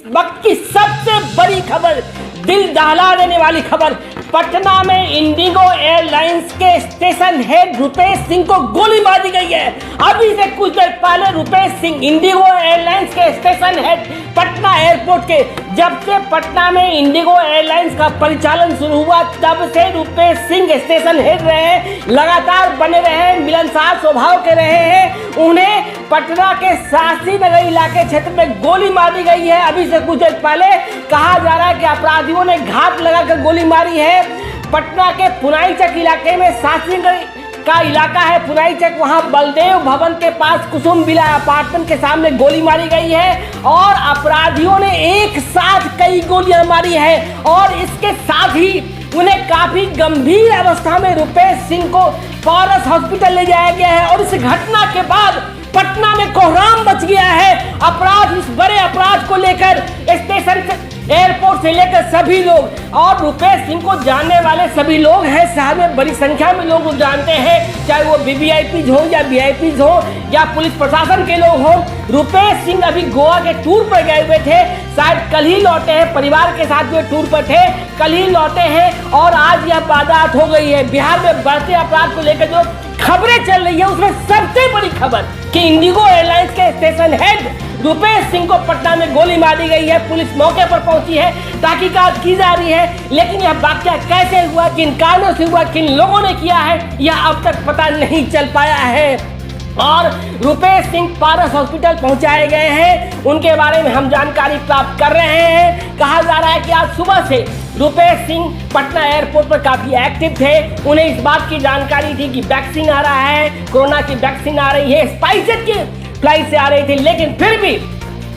वक्त की सबसे बड़ी खबर, दिल दहला देने वाली खबर, पटना में इंडिगो एयरलाइंस के स्टेशन हेड रुपेश सिंह को गोली मार दी गई है। अभी से कुछ देर पहले रुपेश सिंह, इंडिगो एयरलाइंस के स्टेशन हेड पटना एयरपोर्ट के, जब से पटना में इंडिगो एयरलाइंस का परिचालन शुरू हुआ तब से रुपेश सिंह स्टेशन हेड रहे, लगातार बने रहे, मिलनसार स्वभाव के रहे हैं। उन्हें पटना के शास्त्री नगर इलाके क्षेत्र में गोली मार दी गई है। अभी से कुछ देर पहले कहा जा रहा है कि अपराधियों ने घात लगाकर गोली मारी है। पटना के पुनाई चक इलाके में शास्त्री का इलाका है, पुनाई चक, वहां बलदेव भवन के पास कुसुम विला अपार्टमेंट के सामने गोली मारी गई है और अपराधियों ने एक साथ कई गोलियां मारी है और इसके साथ ही उन्हें काफी गंभीर अवस्था में रुपेश सिंह को पारस हॉस्पिटल ले जाया गया है। और इस घटना के बाद पटना में कोहराम मच गया है। अपराध, इस बड़े अपराध को लेकर स्टेशन एयरपोर्ट से लेकर सभी लोग और रुपेश सिंह को जानने वाले सभी लोग हैं। शहर में बड़ी संख्या में लोग जानते हैं, चाहे वो वीवीआईपीज हो या वीआईपीज हो या पुलिस प्रशासन के लोग हो। रुपेश सिंह अभी गोवा के टूर पर गए हुए थे, शायद कल ही लौटे हैं, परिवार के साथ वे टूर पर थे, कल ही लौटे हैं और आज यह वारदात हो गई है। बिहार में बढ़ते अपराध को लेकर जो खबरें चल रही है उसमें सबसे बड़ी खबर कि इंडिगो एयरलाइंस के स्टेशन हेड रुपेश सिंह को पटना में गोली मार दी गई है। पुलिस मौके पर पहुंची है, तहकीकात की जा रही है, लेकिन यह वाकया कैसे हुआ, किन कारणों से हुआ, किन लोगों ने किया है, यह अब तक पता नहीं चल पाया है। और रुपेश सिंह पारस हॉस्पिटल पहुंचाए गए हैं, उनके बारे में हम जानकारी प्राप्त कर रहे हैं। कहा जा रहा है कि आज सुबह से रुपेश सिंह पटना एयरपोर्ट पर काफी एक्टिव थे। उन्हें इस बात की जानकारी थी कि वैक्सीन आ रहा है, कोरोना की वैक्सीन आ रही है, स्पाइसजेट की फ्लाइट से आ रही थी, लेकिन फिर भी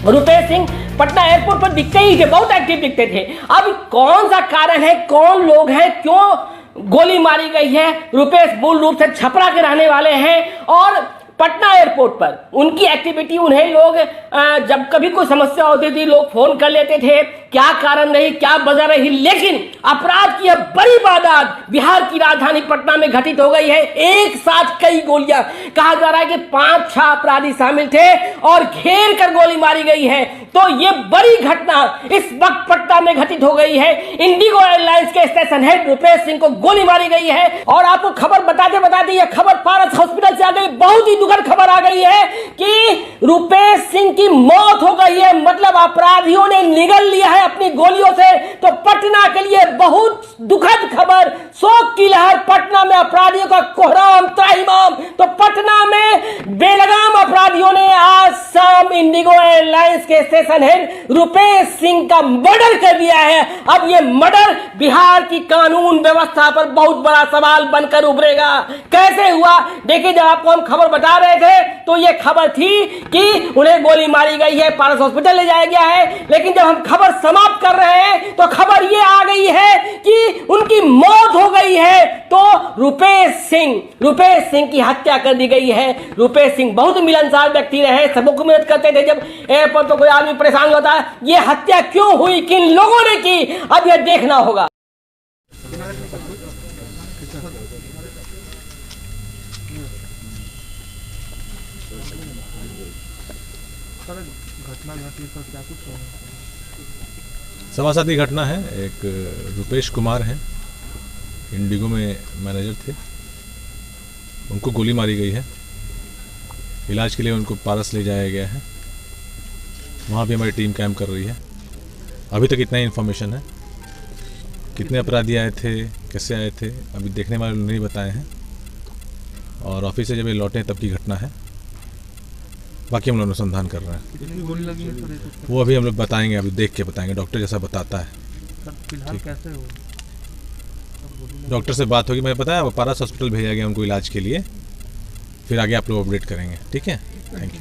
रुपेश सिंह पटना एयरपोर्ट पर दिखते ही थे, बहुत एक्टिव दिखते थे। अब कौन सा कारण है, कौन लोग हैं, क्यों गोली मारी गई है? रुपेश मूल रूप से छपरा के रहने वाले हैं और पटना एयरपोर्ट पर उनकी एक्टिविटी, उन्हें लोग जब कभी कोई समस्या होती थी लोग फोन कर लेते थे, क्या कारण रही, क्या वजह रही, लेकिन अपराध की यह बड़ी वारदात बिहार की राजधानी पटना में घटित हो गई है। एक साथ कई गोलियां, कहा जा रहा है कि 5-6 अपराधी शामिल थे और घेर कर गोली मारी गई है। तो ये बड़ी घटना इस वक्त पटना में घटित हो गई है। इंडिगो एयरलाइंस के स्टेशन हेड रुपेश सिंह को गोली मारी गई है और आपको खबर बताते बताते यह खबर पारस हॉस्पिटल से आ गई। बहुत ही दुखद खबर आ गई है कि रुपेश सिंह की मौत हो गई है, मतलब अपराधियों ने निगल लिया है अपनी गोलियों से। तो पटना के लिए बहुत दुखद खबर, शोक की लहर, पटना में अपराधियों का कोहराम त्राहिमाम। तो पटना में बेलगाम अपराधियों ने आज शाम इंडिगो एयरलाइंस के स्टेशन हेड रुपेश सिंह का मर्डर कर दिया है। अब यह मर्डर बिहार की कानून व्यवस्था पर बहुत बड़ा सवाल बनकर उभरेगा। कैसे हुआ? देखिए, जब आपको हम खबर बता रहे थे तो यह खबर थी कि उन्हें गोली मारी गई है, पारस हॉस्पिटल ले जाया गया है, लेकिन जब हम खबर समाप्त कर रहे हैं तो खबर यह आ गई है कि उनकी मौत हो गई है। तो रुपेश सिंह की हत्या कर दी गई है। रुपेश सिंह बहुत मिलनसार व्यक्ति रहे, सबको मदद करते थे। जब एयरपोर्ट पर कोई आदमी परेशान होता है, यह हत्या क्यों हुई, किन लोगों ने की, अब यह देखना होगा। सवा-7 की घटना है। एक रुपेश कुमार हैं, इंडिगो में मैनेजर थे, उनको गोली मारी गई है। इलाज के लिए उनको पारस ले जाया गया है, वहाँ भी हमारी टीम कैंप कर रही है। अभी तक इतना ही इन्फॉर्मेशन है। कितने अपराधी आए थे, कैसे आए थे, अभी देखने वाले नहीं बताए हैं और ऑफिस से जब ये लौटे तब की घटना है। बाकी हम लोग अनुसंधान कर रहे हैं। कितनी गोली लगी है सर? वो अभी हम लोग बताएंगे, अभी देख के बताएंगे, डॉक्टर जैसा बताता है। सर फिलहाल कैसे हो? डॉक्टर से बात होगी, मैं बताया, पारस हॉस्पिटल भेजा गया उनको इलाज के लिए, फिर आगे आप लोग अपडेट करेंगे। ठीक है, थैंक यू।